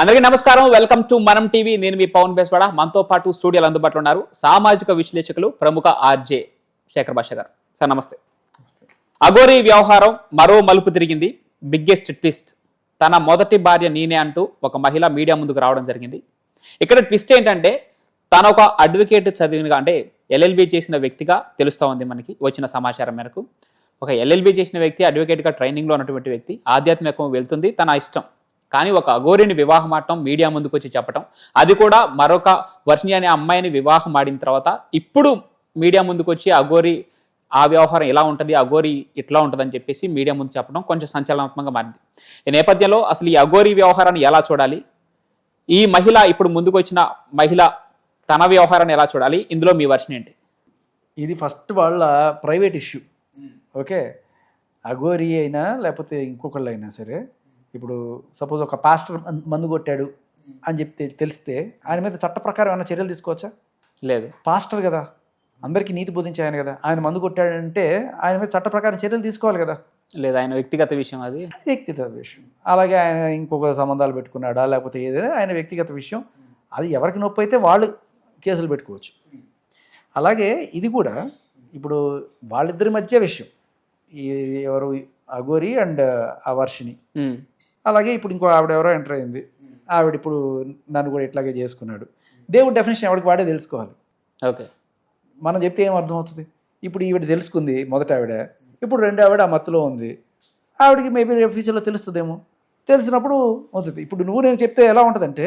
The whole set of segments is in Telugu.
అందరికీ నమస్కారం. వెల్కమ్ టు మనం టీవీ. నేను మీ పవన్ బేస్వాడ. మనతో పాటు స్టూడియోలో అందుబాటులో ఉన్నారు సామాజిక విశ్లేషకులు ప్రముఖ ఆర్జే శేఖర్ భాష గారు. సార్ నమస్తే. అఘోరీ వ్యవహారం మరో మలుపు తిరిగింది. Biggest twist. తన మొదటి భార్య నేనే అంటూ ఒక మహిళ మీడియా ముందుకు రావడం జరిగింది. ఇక్కడ ట్విస్ట్ ఏంటంటే తను ఒక అడ్వకేట్ చదివినగా అంటే ఎల్ఎల్బి చేసిన వ్యక్తిగా తెలుస్తూ ఉంది మనకి వచ్చిన సమాచారం మేరకు. ఒక ఎల్ఎల్బి చేసిన వ్యక్తి, అడ్వకేట్గా ట్రైనింగ్లో ఉన్నటువంటి వ్యక్తి, ఆధ్యాత్మికం వెళ్తుంది తన ఇష్టం. కానీ ఒక అఘోరిని వివాహం ఆడటం, మీడియా ముందుకు వచ్చి చెప్పటం, అది కూడా మరొక వర్షిణి అనే అమ్మాయిని వివాహం ఆడిన తర్వాత ఇప్పుడు మీడియా ముందుకు వచ్చి అఘోరి ఆ వ్యవహారం ఎలా ఉంటుంది, అఘోరి ఇట్లా ఉంటుందని చెప్పేసి మీడియా ముందు చెప్పడం కొంచెం సంచలనాత్మకంగా మారింది. ఈ నేపథ్యంలో అసలు ఈ అఘోరి వ్యవహారాన్ని ఎలా చూడాలి, ఈ మహిళ ఇప్పుడు ముందుకు వచ్చిన మహిళ తన వ్యవహారాన్ని ఎలా చూడాలి, ఇందులో మీ వర్షన్ ఏంటి? ఇది ఫస్ట్ వాళ్ళ ప్రైవేట్ ఇష్యూ. ఓకే, అఘోరి అయినా లేకపోతే ఇంకొకళ్ళు అయినా సరే, ఇప్పుడు సపోజ్ ఒక పాస్టర్ మందు కొట్టాడు అని చెప్తే తెలిస్తే ఆయన మీద చట్ట ప్రకారం ఏమైనా చర్యలు తీసుకోవచ్చా? లేదు. పాస్టర్ కదా, అందరికీ నీతి బోధించే ఆయన కదా, ఆయన మందు కొట్టాడంటే ఆయన మీద చట్ట ప్రకారం చర్యలు తీసుకోవాలి కదా. లేదు, ఆయన వ్యక్తిగత విషయం, అది వ్యక్తిగత విషయం. అలాగే ఆయన ఇంకొక సంబంధాలు పెట్టుకున్నాడా లేకపోతే ఏదైనా ఆయన వ్యక్తిగత విషయం, అది ఎవరికి నొప్పి అయితే వాళ్ళు కేసులు పెట్టుకోవచ్చు. అలాగే ఇది కూడా ఇప్పుడు వాళ్ళిద్దరి మధ్య విషయం, ఈ ఎవరు అఘోరి అండ్ ఆ వర్షిని. అలాగే ఇప్పుడు ఇంకో ఆవిడ ఎవరో ఎంటర్ అయింది, ఆవిడ ఇప్పుడు నన్ను కూడా ఇట్లాగే చేసుకున్నాడు. దేవుడి డెఫినేషన్ ఎవరికి వాడే తెలుసుకోవాలి. ఓకే, మనం చెప్తే ఏం అర్థం అవుతుంది? ఇప్పుడు ఈవిడ తెలుసుకుంది మొదట ఆవిడ, ఇప్పుడు రెండో ఆవిడ ఆ మత్తులో ఉంది. ఆవిడకి మేబీ రేపు ఫ్యూచర్లో తెలుస్తుందేమో, తెలిసినప్పుడు అవుతుంది. ఇప్పుడు నువ్వు నేను చెప్తే ఎలా ఉంటుందంటే,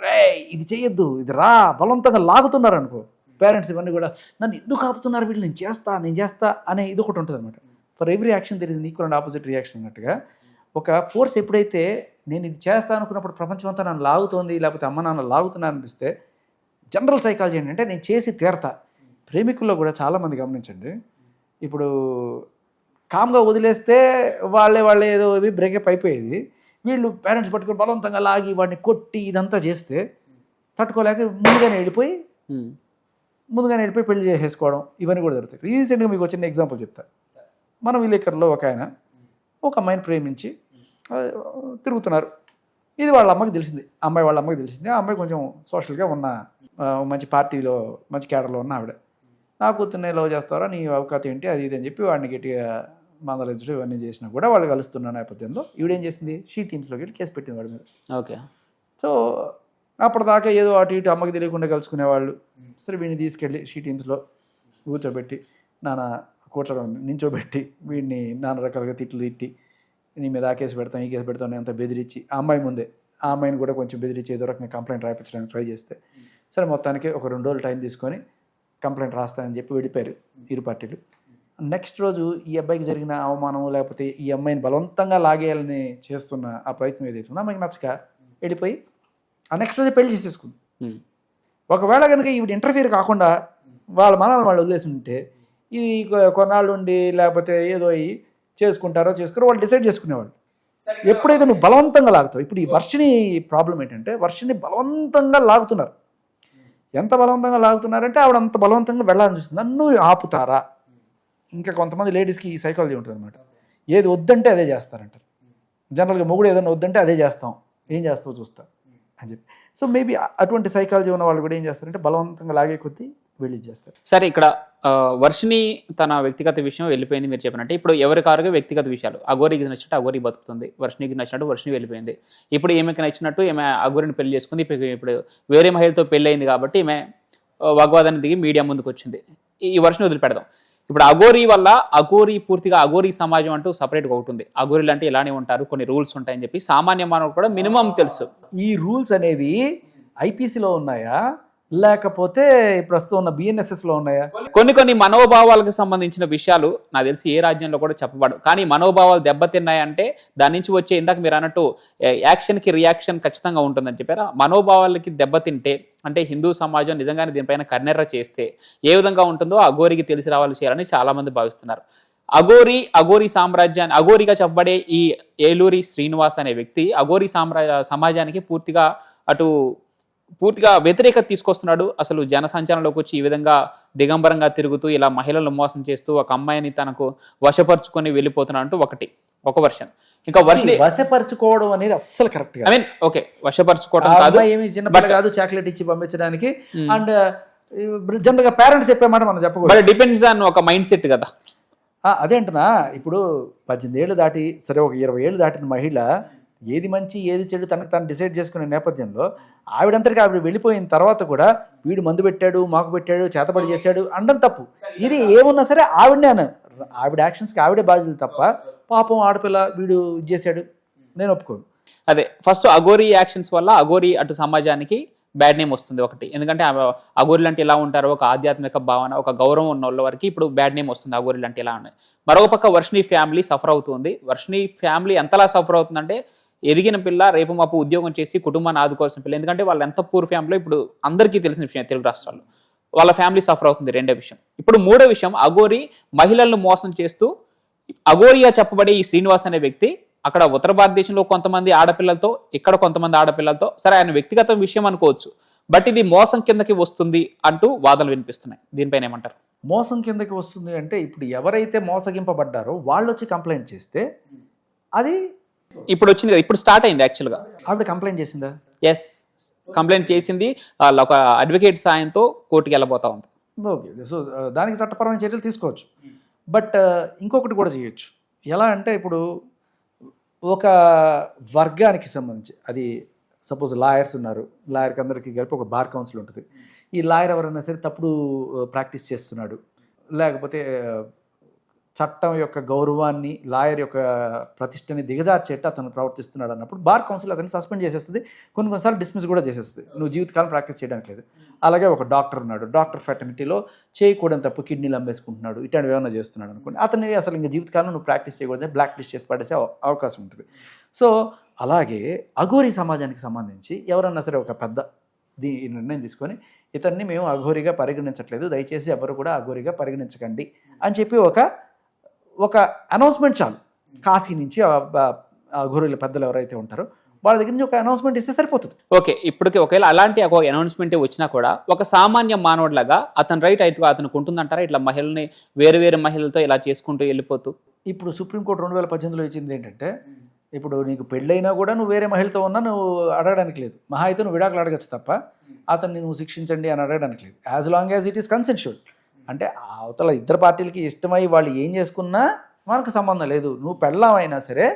రే ఇది చేయొద్దు, ఇది రా, బలవంతంగా లాగుతున్నారు అనుకో పేరెంట్స్, ఇవన్నీ కూడా నన్ను ఎందుకు ఆపుతున్నారు వీళ్ళు, నేను చేస్తా అనే ఇది ఒకటి ఉంటుంది అనమాట. For every action there is equal and opposite reaction అన్నట్టుగా ఒక ఫోర్స్ ఎప్పుడైతే నేను ఇది చేస్తాను అనుకున్నప్పుడు ప్రపంచం అంతా నన్ను లాగుతోంది, లేకపోతే అమ్మ నాన్న లాగుతున్నా అనిపిస్తే జనరల్ సైకాలజీ ఏంటంటే నేను చేసి తీరతా. ప్రేమికుల్లో కూడా చాలామంది గమనించండి, ఇప్పుడు కామ్గా వదిలేస్తే వాళ్ళే ఏదో బ్రేకప్ అయిపోయేది, వీళ్ళు పేరెంట్స్ పట్టుకొని బలవంతంగా లాగి వాడిని కొట్టి ఇదంతా చేస్తే తట్టుకోలేక ముందుగానే వెళ్ళిపోయి పెళ్లి చేసేసుకోవడం, ఇవన్నీ కూడా జరుగుతాయి. రీసెంట్గా మీకు వచ్చిన ఎగ్జాంపుల్ చెప్తా. మన విలేకరులో ఒక ఆయన ఒక అమ్మాయిని ప్రేమించి తిరుగుతున్నారు. ఇది వాళ్ళ అమ్మకి తెలిసింది, అమ్మాయి వాళ్ళ అమ్మకి తెలిసింది. ఆ అమ్మాయి కొంచెం సోషల్గా ఉన్న మంచి పార్టీలో మంచి క్యాడర్లో ఉన్న ఆవిడ. నా కూతుర్నే లవ్ చేస్తారా, నీ అవకాశం ఏంటి, అది ఇది అని చెప్పి వాడిని గట్టిగా మందలించడం ఇవన్నీ చేసినా కూడా వాళ్ళు కలుస్తున్న నేపథ్యంలో ఈవిడేం చేసింది, షీ టీమ్స్లోకి వెళ్ళి కేసు పెట్టింది వాడి మీద. ఓకే, సో అప్పటిదాకా ఏదో అటు ఇటు అమ్మకి తెలియకుండా కలుసుకునేవాళ్ళు. సరే వీడిని తీసుకెళ్ళి షీ టీమ్స్లో కూర్చోబెట్టి నించోబెట్టి వీడిని నాన్న రకాలుగా తిట్టి నీ మీద ఆ కేసు పెడతాం ఈ కేసు పెడతాం అంత బెదిరించి ఆ అమ్మాయి ముందే ఆ అమ్మాయిని కూడా కొంచెం బెదిరించి ఏదో రకంగా కంప్లైంట్ రాయించడానికి ట్రై చేస్తే, సరే మొత్తానికి ఒక 2 రోజులు టైం తీసుకొని కంప్లైంట్ రాస్తానని చెప్పి వెళ్ళిపోయారు ఇరు పార్టీలు. నెక్స్ట్ రోజు ఈ అబ్బాయికి జరిగిన అవమానం లేకపోతే ఈ అమ్మాయిని బలవంతంగా లాగేయాలని చేస్తున్న ఆ ప్రయత్నం ఏదైతే ఉందో అమ్మాయికి నచ్చక వెళ్ళిపోయి ఆ నెక్స్ట్ రోజే పెళ్లి చేసేసుకుంది. ఒకవేళ కనుక ఈవిడ ఇంటర్ఫియర్ కాకుండా వాళ్ళ మనల్ని వాళ్ళు వదిలేసి ఉంటే ఇది కొన్నాళ్ళు ఉండి లేకపోతే ఏదో చేసుకోరో వాళ్ళు డిసైడ్ చేసుకునేవాళ్ళు. ఎప్పుడైతే నువ్వు బలవంతంగా లాగుతావు, ఇప్పుడు ఈ వర్షిని ప్రాబ్లం ఏంటంటే వర్షిని బలవంతంగా లాగుతున్నారు. ఎంత బలవంతంగా లాగుతున్నారంటే ఆవిడ అంత బలవంతంగా వెళ్ళాలని చూస్తుంది. నన్ను ఆపుతారా? ఇంకా కొంతమంది లేడీస్కి ఈ సైకాలజీ ఉంటుంది అనమాట, ఏది వద్దంటే అదే చేస్తారంటారు. జనరల్గా మొగుడు ఏదైనా వద్దంటే అదే చేస్తాం, ఏం చేస్తావు చూస్తా అని చెప్పి. సో మేబీ అటువంటి సైకాలజీ ఉన్న వాళ్ళు కూడా ఏం చేస్తారంటే బలవంతంగా లాగే కొద్దీ వెళ్ళి చేస్తారు. సరే, ఇక్కడ వర్షిని తన వ్యక్తిగత విషయం వెళ్ళిపోయింది మీరు చెప్పినట్టు. ఇప్పుడు ఎవరికారుగా వ్యక్తిగత విషయాలు, అఘోరికి నచ్చినట్టు అఘోరి బతుకుతుంది, వర్షినికి నచ్చినట్టు వర్షిని వెళ్ళిపోయింది. ఇప్పుడు ఈమెకి నచ్చినట్టు ఈమె అఘోరిని పెళ్లి చేసుకుంది. ఇప్పుడు వేరే మహిళతో పెళ్ళి అయింది కాబట్టి ఈమె వాగ్వాదాన్ని దిగి మీడియా ముందుకు వచ్చింది. ఈ వర్షిని వదిలిపెడదాం. ఇప్పుడు అఘోరి వల్ల పూర్తిగా అఘోరి సమాజం అంటూ సపరేట్గా ఒకటి ఉంది. అఘోరీలు అంటే ఇలానే ఉంటారు, కొన్ని రూల్స్ ఉంటాయని చెప్పి సామాన్య మానవుడు కూడా మినిమం తెలుసు. ఈ రూల్స్ అనేవి ఐపీసీలో ఉన్నాయా లేకపోతే ప్రస్తుతం ఉన్న బిఎన్ఎస్ఎస్లో ఉన్నాయా? కొన్ని మనోభావాలకు సంబంధించిన విషయాలు నాకు తెలిసి ఏ రాజ్యంలో కూడా చెప్పబడు. కానీ మనోభావాలు దెబ్బతిన్నాయంటే దాని నుంచి వచ్చే ఇందాక మీరు అన్నట్టు యాక్షన్కి రియాక్షన్ ఖచ్చితంగా ఉంటుందని చెప్పారా. మనోభావాలకి దెబ్బతింటే అంటే హిందూ సమాజం నిజంగానే దీనిపైన కన్నెర్ర చేస్తే ఏ విధంగా ఉంటుందో అఘోరికి తెలిసి రావాలి చేయాలని చాలా మంది భావిస్తున్నారు. అఘోరి సామ్రాజ్యాన్ని అఘోరిగా చెప్పబడే ఈ ఏలూరి శ్రీనివాస్ అనే వ్యక్తి అఘోరి సమాజానికి పూర్తిగా అటు పూర్తిగా వ్యతిరేకత తీసుకొస్తున్నాడు. అసలు జన సంచారంలోకి వచ్చి ఈ విధంగా దిగంబరంగా తిరుగుతూ ఇలా మహిళలను మోసం చేస్తూ ఒక అమ్మాయిని తనకు వశపరుచుకొని వెళ్ళిపోతున్నాడు అంటూ ఒక వర్షన్. ఇంకా వర్షన్ వశపరచుకోవడం అనేది అస్సలు కరెక్ట్ ఐ మీన్ ఓకే వశపరుచుకోవడం కాదు, ఏమి చిన్నపిల్ల కాదు చాక్లెట్ ఇచ్చి పంపించడానికి. అండ్ జనరల్ గా పేరెంట్స్ చెప్పే మాట మనం చెప్పకూడదు. బట్ డిపెండ్స్ ఆన్ ఒక మైండ్ సెట్ కదా. అదేంటనా ఇప్పుడు 18 ఏళ్ళు దాటి సరే ఒక 20 ఏళ్ళు దాటిన మహిళ ఏది మంచి ఏది చెడు తనకు తను డిసైడ్ చేసుకునే నేపథ్యంలో ఆవిడంతటికి ఆవిడ వెళ్ళిపోయిన తర్వాత కూడా వీడు మందు పెట్టాడు, మాకు పెట్టాడు, చేతబడి చేశాడు అనడం తప్పు. ఇది ఏమున్నా సరే ఆవిడనే ఆవిడ యాక్షన్స్కి ఆవిడే బాధ్యత తప్ప పాపం ఆడపిల్ల వీడు ఇది చేశాడు నేను ఒప్పుకోను. అదే ఫస్ట్ అఘోరీ యాక్షన్స్ వల్ల అఘోరీ అటు సమాజానికి బ్యాడ్ నేమ్ వస్తుంది ఒకటి. ఎందుకంటే అఘోరీలు అంటే ఇలా ఉంటారు, ఒక ఆధ్యాత్మిక భావన, ఒక గౌరవం ఉన్న వాళ్ళ వరకు ఇప్పుడు బ్యాడ్ నేమ్ వస్తుంది అఘోరీలు అంటే ఇలా ఉన్నాయి. మరొక పక్క వర్షిణి ఫ్యామిలీ సఫర్ అవుతుంది. వర్షిణి ఫ్యామిలీ ఎంతలా సఫర్ అవుతుందంటే ఎదిగిన పిల్ల రేపు మాపు ఉద్యోగం చేసి కుటుంబాన్ని ఆదుకోవాల్సిన పిల్ల. ఎందుకంటే వాళ్ళు ఎంత పూర్ ఫ్యామిలీ ఇప్పుడు అందరికీ తెలిసిన విషయం తెలుగు రాష్ట్రాల్లో. వాళ్ళ ఫ్యామిలీ సఫర్ అవుతుంది. రెండో విషయం. ఇప్పుడు మూడో విషయం, అఘోరీ మహిళలను మోసం చేస్తూ అఘోరీగా చెప్పబడే ఈ శ్రీనివాస్ అనే వ్యక్తి అక్కడ ఉత్తర భారతదేశంలో కొంతమంది ఆడపిల్లలతో, ఇక్కడ కొంతమంది ఆడపిల్లలతో, సరే ఆయన వ్యక్తిగత విషయం అనుకోవచ్చు, బట్ ఇది మోసం కిందకి వస్తుంది అంటూ వాదనలు వినిపిస్తున్నాయి. దీనిపైన ఏమంటారు? మోసం కిందకి వస్తుంది అంటే ఇప్పుడు ఎవరైతే మోసగింపబడ్డారో వాళ్ళు వచ్చి కంప్లైంట్ చేస్తే అది ఇప్పుడు వచ్చింది కదా, ఇప్పుడు స్టార్ట్ అయింది యాక్చువల్గా. ఆవిడ కంప్లైంట్ చేసిందా? ఎస్, కంప్లైంట్ చేసింది. ఒక అడ్వకేట్ సాయంతో కోర్టుకి వెళ్ళబోతా ఉంది. ఓకే, సో దానికి చట్టపరమైన చర్యలు తీసుకోవచ్చు. బట్ ఇంకొకటి కూడా చేయొచ్చు. ఎలా అంటే ఇప్పుడు ఒక వర్గానికి సంబంధించి, అది సపోజ్ లాయర్స్ ఉన్నారు, లాయర్కి అందరికీ కలిపి ఒక బార్ కౌన్సిల్ ఉంటుంది. ఈ లాయర్ ఎవరైనా సరే తప్పుడు ప్రాక్టీస్ చేస్తున్నాడు, లేకపోతే చట్టం యొక్క గౌరవాన్ని, లాయర్ యొక్క ప్రతిష్టని దిగజార్చేట్టు అతను ప్రవర్తిస్తున్నాడు అన్నప్పుడు బార్ కౌన్సిల్ అతన్ని సస్పెండ్ చేసేస్తుంది, కొన్నిసార్లు డిస్మిస్ కూడా చేసేస్తుంది, నువ్వు జీవితకాలం ప్రాక్టీస్ చేయడానికి లేదు. అలాగే ఒక డాక్టర్ ఉన్నాడు, డాక్టర్ ఫ్యాటర్నిటీలో చేయకూడని తప్పు కిడ్నీలు అమ్మేసుకుంటున్నాడు, ఇట్లాంటివి ఏమైనా చేస్తున్నాడు అనుకోండి, అతన్ని అసలు ఇంకా జీవితకాలం నువ్వు ప్రాక్టీస్ చేయకూడదు, బ్లాక్ లిస్ట్ చేసి పడేసే అవకాశం ఉంటుంది. సో అలాగే అఘోరీ సమాజానికి సంబంధించి ఎవరన్నా సరే ఒక పెద్ద నిర్ణయం తీసుకొని ఇతన్ని మేము అఘోరీగా పరిగణించట్లేదు, దయచేసి ఎవరు కూడా అఘోరీగా పరిగణించకండి అని చెప్పి ఒక అనౌన్స్మెంట్ చాలు. కాశీ నుంచి అఘోరీల పెద్దలు ఎవరైతే ఉంటారో వాళ్ళ దగ్గర నుంచి ఒక అనౌన్స్మెంట్ ఇస్తే సరిపోతుంది. ఓకే, ఇప్పటికి ఒకవేళ అలాంటి ఒక అనౌన్స్మెంట్ వచ్చినా కూడా ఒక సామాన్య మానవుడిలాగా అతను రైట్ అయితే అతనికి ఉంటుందంటారా ఇట్లా మహిళల్ని వేరు వేరు మహిళలతో ఇలా చేసుకుంటూ వెళ్ళిపోతూ? ఇప్పుడు సుప్రీంకోర్టు 2018లో ఇచ్చింది ఏంటంటే, ఇప్పుడు నీకు పెళ్ళైనా కూడా నువ్వు వేరే మహిళతో ఉన్నా నువ్వు అడగడానికి లేదు, మహా అయితే నువ్వు విడాకులు అడగచ్చు తప్ప అతన్ని నువ్వు శిక్షించండి అని అడగడానికి లేదు, as long as it is consensual. అంటే అవతల ఇద్దరు పార్టీలకి ఇష్టమై వాళ్ళు ఏం చేసుకున్నా మనకు సంబంధం లేదు. నువ్వు పెళ్ళామైనా సరే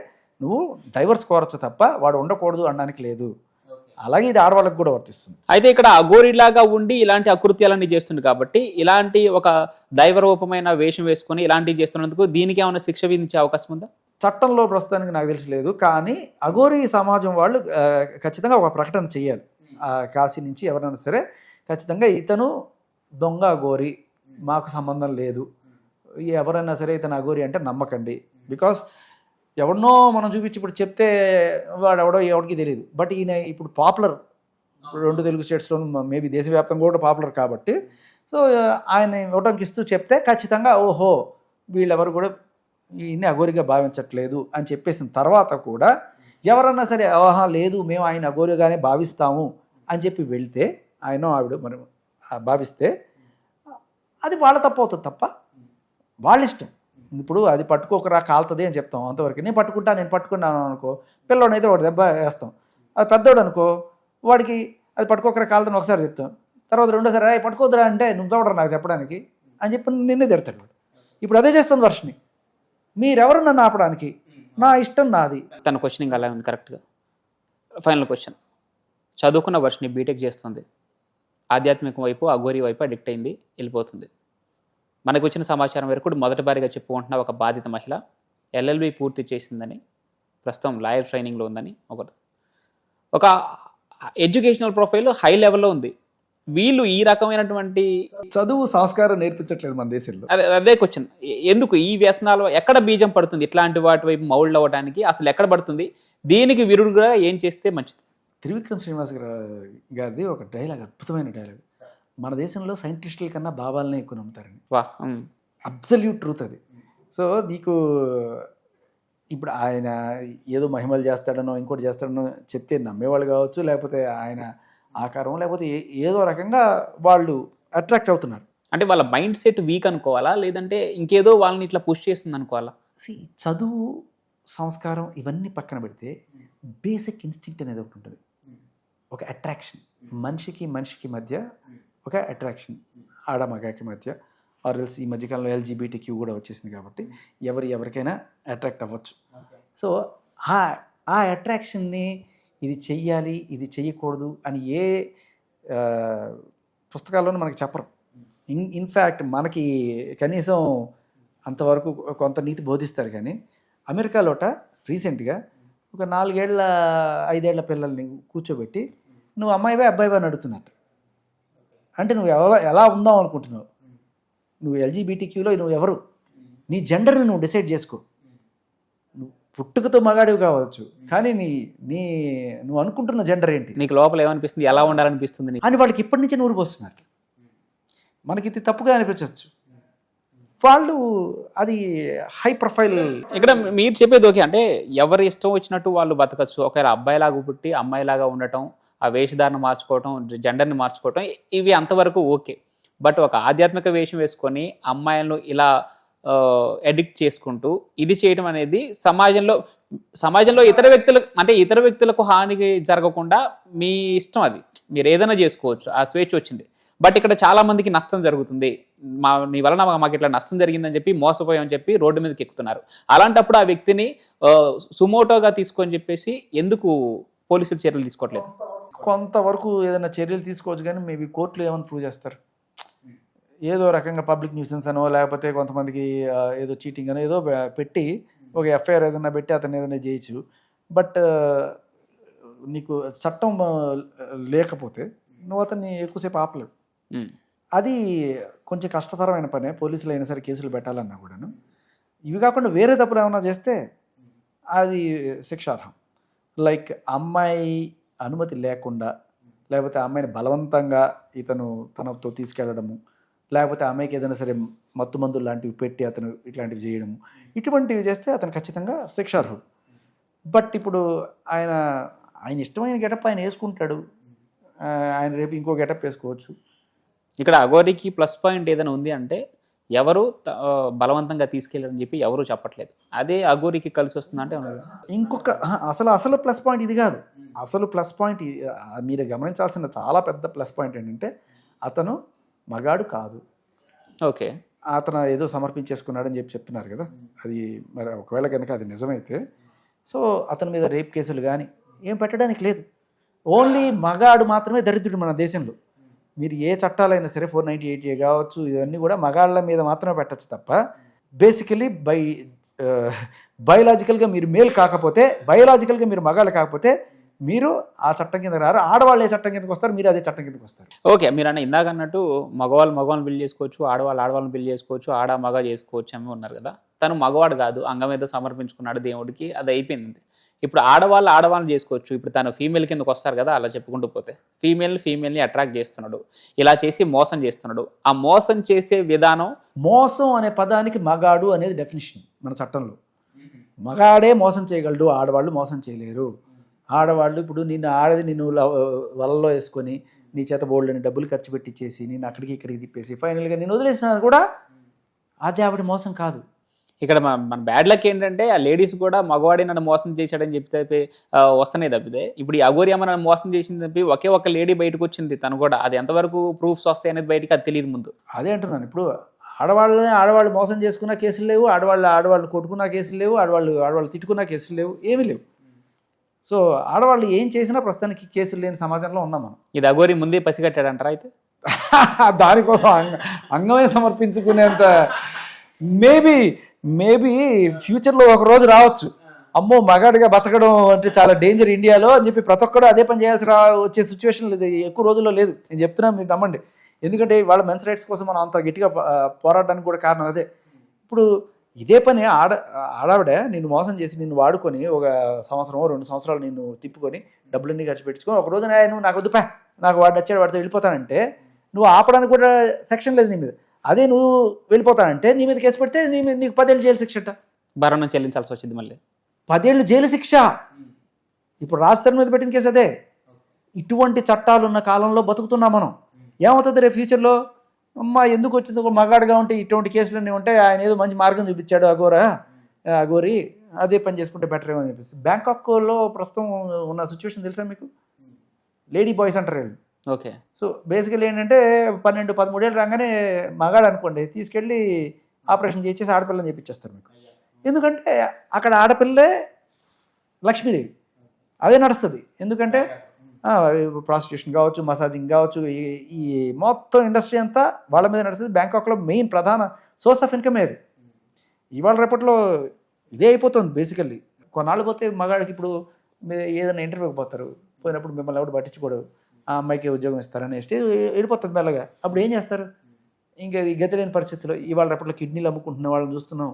నువ్వు డైవర్స్ కోరచ్చు తప్ప వాడు ఉండకూడదు అనడానికి లేదు. అలాగే ఇది ఆడవాళ్ళకి కూడా వర్తిస్తుంది. అయితే ఇక్కడ అఘోరీలాగా ఉండి ఇలాంటి అకృత్యాలన్నీ చేస్తుంది కాబట్టి ఇలాంటి ఒక దైవరూపమైన వేషం వేసుకొని ఇలాంటివి చేస్తున్నందుకు దీనికి ఏమైనా శిక్ష విధించే అవకాశం ఉందా? చట్టంలో ప్రస్తుతానికి నాకు తెలిసి లేదు. కానీ అఘోరీ సమాజం వాళ్ళు ఖచ్చితంగా ఒక ప్రకటన చేయాలి. కాశీ నుంచి ఎవరైనా సరే ఖచ్చితంగా ఇతను దొంగ అఘోరీ, మాకు సంబంధం లేదు, ఎవరైనా సరే ఇతను అఘోరీ అంటే నమ్మకండి. బికాస్ ఎవరినో మనం చూపించి ఇప్పుడు చెప్తే వాడు ఎవడికి తెలియదు. బట్ ఈయన ఇప్పుడు పాపులర్ 2 తెలుగు స్టేట్స్లో, మేబీ దేశవ్యాప్తంగా కూడా పాపులర్ కాబట్టి, సో ఆయన ఇవ్వడానికి ఇస్తూ చెప్తే ఖచ్చితంగా ఓహో వీళ్ళెవరు కూడా ఈయన్ని అఘోరీగా భావించట్లేదు అని చెప్పేసిన తర్వాత కూడా ఎవరన్నా సరే ఆహా లేదు మేము ఆయన అఘోరీగానే భావిస్తాము అని చెప్పి వెళ్తే, ఆయన ఆవిడ మరి భావిస్తే అది వాళ్ళ తప్పు అవుతుంది తప్ప వాళ్ళ ఇష్టం. ఇప్పుడు అది పట్టుకోకరా కాలుతుంది అని చెప్తాం అంతవరకు. నేను పట్టుకున్నాను అనుకో, పిల్లోడైతే వాడు దెబ్బ వేస్తాం. అది పెద్దోడు అనుకో, వాడికి అది పట్టుకోకరా కాలుతుంది ఒకసారి చెప్తాం, తర్వాత రెండోసారి అయ్యి పట్టుకోదురా అంటే నువ్వెవడరా నాకు చెప్పడానికి అని చెప్పి నిన్నే తిడతాడు వాడు. ఇప్పుడు అదే చేస్తుంది వర్షిని, మీరెవరు నన్ను ఆపడానికి, నా ఇష్టం నాది. తన క్వశ్చనింగ్ అలా ఉంది కరెక్ట్గా. ఫైనల్ క్వశ్చన్, చదువుకున్న వర్షిని బీటెక్ చేస్తుంది, ఆధ్యాత్మిక వైపు అఘోరీ వైపు అడిక్ట్ అయింది, వెళ్ళిపోతుంది. మనకు వచ్చిన సమాచారం వరకు మొదటి బారిగా చెప్పుకుంటున్న ఒక బాధిత మహిళ LLB పూర్తి చేసిందని, ప్రస్తుతం లాయర్ ట్రైనింగ్లో ఉందని, ఒక ఎడ్యుకేషనల్ ప్రొఫైల్ హై లెవెల్లో ఉంది. వీళ్ళు ఈ రకమైనటువంటి చదువు సంస్కారం నేర్పించట్లేదు మన దేశంలో. అదే క్వశ్చన్, ఎందుకు ఈ వ్యసనాలు ఎక్కడ బీజం పడుతుంది? ఇట్లాంటి వాటి వైపు మౌల్డ్ అవ్వడానికి అసలు ఎక్కడ పడుతుంది? దీనికి విరుడుగా ఏం చేస్తే మంచిది? త్రివిక్రమ్ శ్రీనివాస్ గారిది ఒక డైలాగ్, అద్భుతమైన డైలాగ్, మన దేశంలో సైంటిస్టుల కన్నా బాబాలనే ఎక్కువ నమ్ముతారని. అబ్సల్యూట్ ట్రూత్ అది. సో నీకు ఇప్పుడు ఆయన ఏదో మహిమలు చేస్తాడనో ఇంకోటి చేస్తాడనో చెప్తే నమ్మేవాళ్ళు కావచ్చు, లేకపోతే ఆయన ఆకారం లేకపోతే ఏదో రకంగా వాళ్ళు అట్రాక్ట్ అవుతున్నారు. అంటే వాళ్ళ మైండ్ సెట్ వీక్ అనుకోవాలా, లేదంటే ఇంకేదో వాళ్ళని ఇట్లా పుష్ చేస్తుంది అనుకోవాలా? చదువు, సంస్కారం ఇవన్నీ పక్కన పెడితే బేసిక్ ఇన్స్టింక్ట్ అనేది ఒకటి ఉంటుంది. ఒక అట్రాక్షన్, మనిషికి మధ్య ఒక అట్రాక్షన్, ఆడమగాకి మధ్య, ఆర్ ఎల్స్ ఈ మధ్యకాలంలో LGBTQ కూడా వచ్చేసింది కాబట్టి ఎవరికైనా అట్రాక్ట్ అవ్వచ్చు. సో ఆ అట్రాక్షన్ని ఇది చెయ్యాలి, ఇది చెయ్యకూడదు అని ఏ పుస్తకాల్లోనూ మనకి చెప్పరు. ఇన్ఫ్యాక్ట్ మనకి కనీసం అంతవరకు కొంత నీతి బోధిస్తారు. కానీ అమెరికాలోట రీసెంట్గా ఒక 4-5 ఏళ్ల పిల్లల్ని కూర్చోబెట్టి నువ్వు అమ్మాయివే అబ్బాయివే అని అడుగుతున్నట్టు. అంటే నువ్వు ఎలా ఉందాం అనుకుంటున్నావు? నువ్వు LGBTQలో నువ్వు ఎవరు? నీ జెండర్ని నువ్వు డిసైడ్ చేసుకో. నువ్వు పుట్టుకతో మగాడివి కావచ్చు, కానీ నువ్వు అనుకుంటున్న జెండర్ ఏంటి? నీకు లోపల ఏమనిపిస్తుంది, ఎలా ఉండాలనిపిస్తుంది అని వాళ్ళకి ఇప్పటి నుంచే నూరు పోస్తున్నారు. మనకి ఇది తప్పుగా అనిపించవచ్చు, వాళ్ళు అది హై ప్రొఫైల్. ఇక్కడ మీరు చెప్పేది ఓకే, అంటే ఎవరి ఇష్టం వచ్చినట్టు వాళ్ళు బతకచ్చు. ఒకవేళ అబ్బాయిలాగా పుట్టి అమ్మాయిలాగా ఉండటం, ఆ వేషధారణ మార్చుకోవటం, జెండర్ని మార్చుకోవటం, ఇవి అంతవరకు ఓకే. బట్ ఒక ఆధ్యాత్మిక వేషం వేసుకొని అమ్మాయిలను ఇలా ఎడిక్ట్ చేసుకుంటూ ఇది చేయడం అనేది సమాజంలో ఇతర వ్యక్తులకు హాని జరగకుండా మీ ఇష్టం, అది మీరు ఏదైనా చేసుకోవచ్చు, ఆ స్వేచ్ఛ వచ్చింది. బట్ ఇక్కడ చాలా మందికి నష్టం జరుగుతుంది, నీ వలన మాకు ఇట్లా నష్టం జరిగిందని చెప్పి మోసపోయామని చెప్పి రోడ్డు మీదకి ఎక్కుతున్నారు. అలాంటప్పుడు ఆ వ్యక్తిని సుమోటోగా తీసుకొని చెప్పేసి ఎందుకు పోలీసులు చర్యలు తీసుకోవట్లేదు? కొంతవరకు ఏదైనా చర్యలు తీసుకోవచ్చు, కానీ మేబీ కోర్టులో ఏమైనా ప్రూవ్ చేస్తారు. ఏదో రకంగా పబ్లిక్ న్యూసెన్స్ అనో, లేకపోతే కొంతమందికి ఏదో చీటింగ్ అనో ఏదో పెట్టి ఒక FIR ఏదైనా పెట్టి అతను ఏదైనా చేయొచ్చు. బట్ నీకు చట్టం లేకపోతే నువ్వు అతన్ని ఎక్కువసేపు ఆపలేవు. అది కొంచెం కష్టతరమైన పనే. పోలీసులు అయినా సరే కేసులు పెట్టాలన్నా కూడాను. ఇవి కాకుండా వేరే తప్పులు ఏమైనా చేస్తే అది శిక్షార్హం. లైక్ అమ్మాయి అనుమతి లేకుండా, లేకపోతే అమ్మాయిని బలవంతంగా ఇతను తనతో తీసుకెళ్లడము, లేకపోతే అమ్మాయికి ఏదైనా సరే మత్తు మందులు లాంటివి పెట్టి అతను ఇట్లాంటివి చేయడము, ఇటువంటివి చేస్తే అతను ఖచ్చితంగా శిక్షార్హుడు. బట్ ఇప్పుడు ఆయన ఇష్టమైన గెటప్ ఆయన వేసుకుంటాడు, ఆయన రేపు ఇంకో గెటప్ వేసుకోవచ్చు. ఇక్కడ అఘోరికి ప్లస్ పాయింట్ ఏదైనా ఉంది అంటే ఎవరు బలవంతంగా తీసుకెళ్ళారని చెప్పి ఎవరు చెప్పట్లేదు. అదే అఘోరికి కలిసి వస్తుందంటే ఇంకొక అసలు ప్లస్ పాయింట్ ఇది కాదు. అసలు ప్లస్ పాయింట్ మీరు గమనించాల్సిన చాలా పెద్ద ప్లస్ పాయింట్ ఏంటంటే అతను మగాడు కాదు. ఓకే, అతను ఏదో సమర్పించేసుకున్నాడని చెప్పి చెప్తున్నారు కదా. అది మరి ఒకవేళ కనుక అది నిజమైతే, సో అతని మీద రేప్ కేసులు కానీ ఏం పెట్టడానికి లేదు. ఓన్లీ మగాడు మాత్రమే దరిద్రుడు మన దేశంలో. మీరు ఏ చట్టాలైనా సరే 498A కావచ్చు, ఇవన్నీ కూడా మగాళ్ళ మీద మాత్రమే పెట్టచ్చు తప్ప బేసికలీ బయోలాజికల్గా మీరు మేల్ కాకపోతే, బయోలాజికల్గా మీరు మగాళ్ళు కాకపోతే మీరు ఆ చట్టం కింద రారు. ఆడవాళ్ళు ఏ చట్టం కిందకి వస్తారు, మీరు అదే చట్టం కిందకి వస్తారు. ఓకే, మీరు ఇందాక అన్నట్టు మగవాళ్ళని పెళ్లి చేసుకోవచ్చు, ఆడవాళ్ళని పెళ్లి చేసుకోవచ్చు, మగ చేసుకోవచ్చు అని ఉన్నారు కదా. తను మగవాడు కాదు, అంగం మీద సమర్పించుకున్నాడు దేవుడికి, అది అయిపోయింది. ఇప్పుడు ఆడవాళ్ళని చేసుకోవచ్చు. ఇప్పుడు తను ఫీమేల్ కిందకు వస్తారు కదా, అలా చెప్పుకుంటూ పోతే ఫీమేల్ని అట్రాక్ట్ చేస్తున్నాడు, ఇలా చేసి మోసం చేస్తున్నాడు. ఆ మోసం చేసే విధానం, మోసం అనే పదానికి మగాడు అనేది డెఫినేషన్ మన చట్టంలో. మగాడే మోసం చేయగలడు, ఆడవాళ్ళు మోసం చేయలేరు. ఆడవాళ్ళు ఇప్పుడు నిన్ను వలలో వేసుకొని నీ చేత బోల్డ్ని డబ్బులు ఖర్చు పెట్టించేసి నేను అక్కడికి ఇక్కడికి తిప్పేసి ఫైనల్గా నేను వదిలేసినా కూడా అది ఆవిడ మోసం కాదు. ఇక్కడ మన బ్యాడ్ లక్ ఏంటంటే ఆ లేడీస్ కూడా మగవాడి నన్ను మోసం చేశాడని చెప్తే వస్తున్నాయి తప్పితే, ఇప్పుడు ఈ అఘోరి అమ్మ నన్ను మోసం చేసింది తప్పి ఒకే ఒక్క లేడీ బయటకు వచ్చింది. తను కూడా అది ఎంతవరకు ప్రూఫ్స్ వస్తాయి అనేది బయటకి అది తెలియదు ముందు. అదే అంటున్నాను. ఇప్పుడు ఆడవాళ్ళు మోసం చేసుకున్న కేసులు లేవు, ఆడవాళ్ళు కొట్టుకున్న కేసులు లేవు, ఆడవాళ్ళు తిట్టుకున్న కేసులు లేవు, ఏమీ లేవు. సో ఆడవాళ్ళు ఏం చేసినా ప్రస్తుతానికి కేసులు లేని సమాజంలో ఉన్నాం మనం. ఇది అఘోరి ముందే పసిగట్టాడంటారా? అయితే దానికోసం అంగమే సమర్పించుకునేంత మేబీ ఫ్యూచర్లో ఒక రోజు రావచ్చు, అమ్మో మగాడిగా బతకడం అంటే చాలా డేంజర్ ఇండియాలో అని చెప్పి ప్రతి ఒక్కరు అదే పని చేయాల్సి వచ్చే సిచ్యువేషన్ లేదు, ఎక్కువ రోజుల్లో లేదు. నేను చెప్తున్నాను, మీరు నమ్మండి. ఎందుకంటే వాళ్ళ మెన్స్ రైట్స్ కోసం మనం అంత గట్టిగా పోరాడడానికి కూడా కారణం అదే. ఇప్పుడు ఇదే పని ఆడవిడ నిన్ను మోసం చేసి నిన్ను వాడుకొని ఒక 1-2 సంవత్సరాలు నిన్ను తిప్పుకొని డబ్బులన్నీ ఖర్చు పెట్టుకొని ఒక రోజు నువ్వు నాకు వద్దుపా, నాకు వాడు నచ్చాడు, వాడితో వెళ్ళిపోతానంటే నువ్వు ఆపడానికి కూడా సెక్షన్ లేదు నీ మీద. అదే నువ్వు వెళ్ళిపోతానంటే నీ మీద కేసు పెడితే నీకు 10 ఏళ్ళు జైలు శిక్ష అంట, భరణం చెల్లించాల్సి వచ్చింది, మళ్ళీ 10 ఏళ్ళు జైలు శిక్ష. ఇప్పుడు రాజస్థాన్ మీద పెట్టిన కేసు అదే. ఇటువంటి చట్టాలు ఉన్న కాలంలో బతుకుతున్నాం మనం. ఏమవుతుంది రేపు ఫ్యూచర్లో, అమ్మా ఎందుకు వచ్చింది, ఒక మగాడుగా ఉంటే ఇటువంటి కేసులన్నీ ఉంటాయి, ఆయన ఏదో మంచి మార్గం చూపించాడు అఘోరి, అదే పని చేసుకుంటే బెటర్ ఏమో అనిపిస్తుంది. బ్యాంకాక్లో ప్రస్తుతం ఉన్న సిచ్యువేషన్ తెలుసా మీకు? లేడీ బాయ్స్ అంటారు వీళ్ళు. ఓకే. సో బేసికల్లీ ఏంటంటే 12-13 ఏళ్ళు రాగానే మగాడు అనుకోండి తీసుకెళ్ళి ఆపరేషన్ చేసేసి ఆడపిల్లని చేపించేస్తారు మీకు. ఎందుకంటే అక్కడ ఆడపిల్లే లక్ష్మీదేవి, అదే నడుస్తుంది. ఎందుకంటే ప్రాస్టిట్యూషన్ కావచ్చు, మసాజింగ్ కావచ్చు, ఈ మొత్తం ఇండస్ట్రీ అంతా వాళ్ళ మీద నడుస్తుంది. బ్యాంకాక్లో మెయిన్ ప్రధాన సోర్స్ ఆఫ్ ఇన్కమ్ ఏది. ఇవాళ రేపట్లో ఇదే అయిపోతుంది బేసికల్లీ. కొన్నాళ్ళు పోతే మగాడికి ఇప్పుడు మీరు ఏదైనా ఇంటర్వ్యూకి పోతారు, పోయినప్పుడు మిమ్మల్ని ఎవరు పట్టించుకోడు, ఆ అమ్మాయికి ఉద్యోగం ఇస్తారని స్టేజ్ వెళ్ళిపోతుంది మెల్లగా. అప్పుడు ఏం చేస్తారు? ఇంకా ఈ గతి లేని పరిస్థితుల్లో ఇవాళ రేపట్లో కిడ్నీలు అమ్ముకుంటున్న వాళ్ళని చూస్తున్నాం.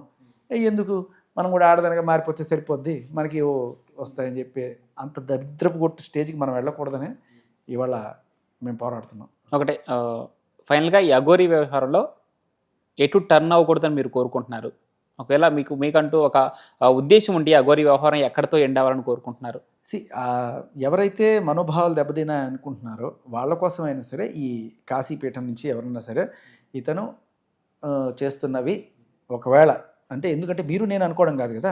ఎందుకు మనం కూడా ఆడదానిగా మారిపోతే సరిపోద్ది, మనకి వస్తాయని చెప్పి అంత దరిద్రపు కొట్టు స్టేజ్కి మనం వెళ్ళకూడదని ఇవాళ మేము పోరాడుతున్నాం. ఒకటే ఫైనల్గా ఈ అఘోరీ వ్యవహారంలో ఎటు టర్న్ అవ్వకూడదని మీరు కోరుకుంటున్నారు? ఒకవేళ మీకంటూ ఒక ఉద్దేశం ఉంటే అఘోరీ వ్యవహారం ఎక్కడితో ఎండ్ అవ్వాలని కోరుకుంటున్నారు? ఎవరైతే మనోభావాలు దెబ్బతినా అనుకుంటున్నారో వాళ్ళ కోసమైనా సరే ఈ కాశీపీఠం నుంచి ఎవరన్నా సరే ఇతను చేస్తున్నవి ఒకవేళ అంటే, ఎందుకంటే మీరు నేను అనుకోవడం కాదు కదా,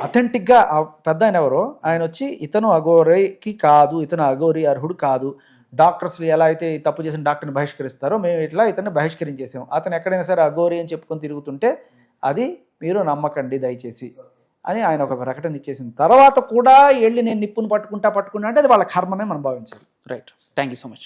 అథెంటిక్గా ఆ పెద్ద ఆయన ఎవరో ఆయన వచ్చి ఇతను అఘోరీకి కాదు, ఇతను అఘోరీ అర్హుడు కాదు, డాక్టర్స్లు ఎలా అయితే తప్పు చేసిన డాక్టర్ని బహిష్కరిస్తారో మేము ఇట్లా ఇతన్ని బహిష్కరించేసాం, అతను ఎక్కడైనా సరే అఘోరీ అని చెప్పుకొని తిరుగుతుంటే అది మీరు నమ్మకండి దయచేసి అని ఆయన ఒక ప్రకటన ఇచ్చేసిన తర్వాత కూడా వెళ్ళి నేను నిప్పును పట్టుకుంటా అంటే అది వాళ్ళ కర్మనే మనం భావించాలి. Right. Thank you so much.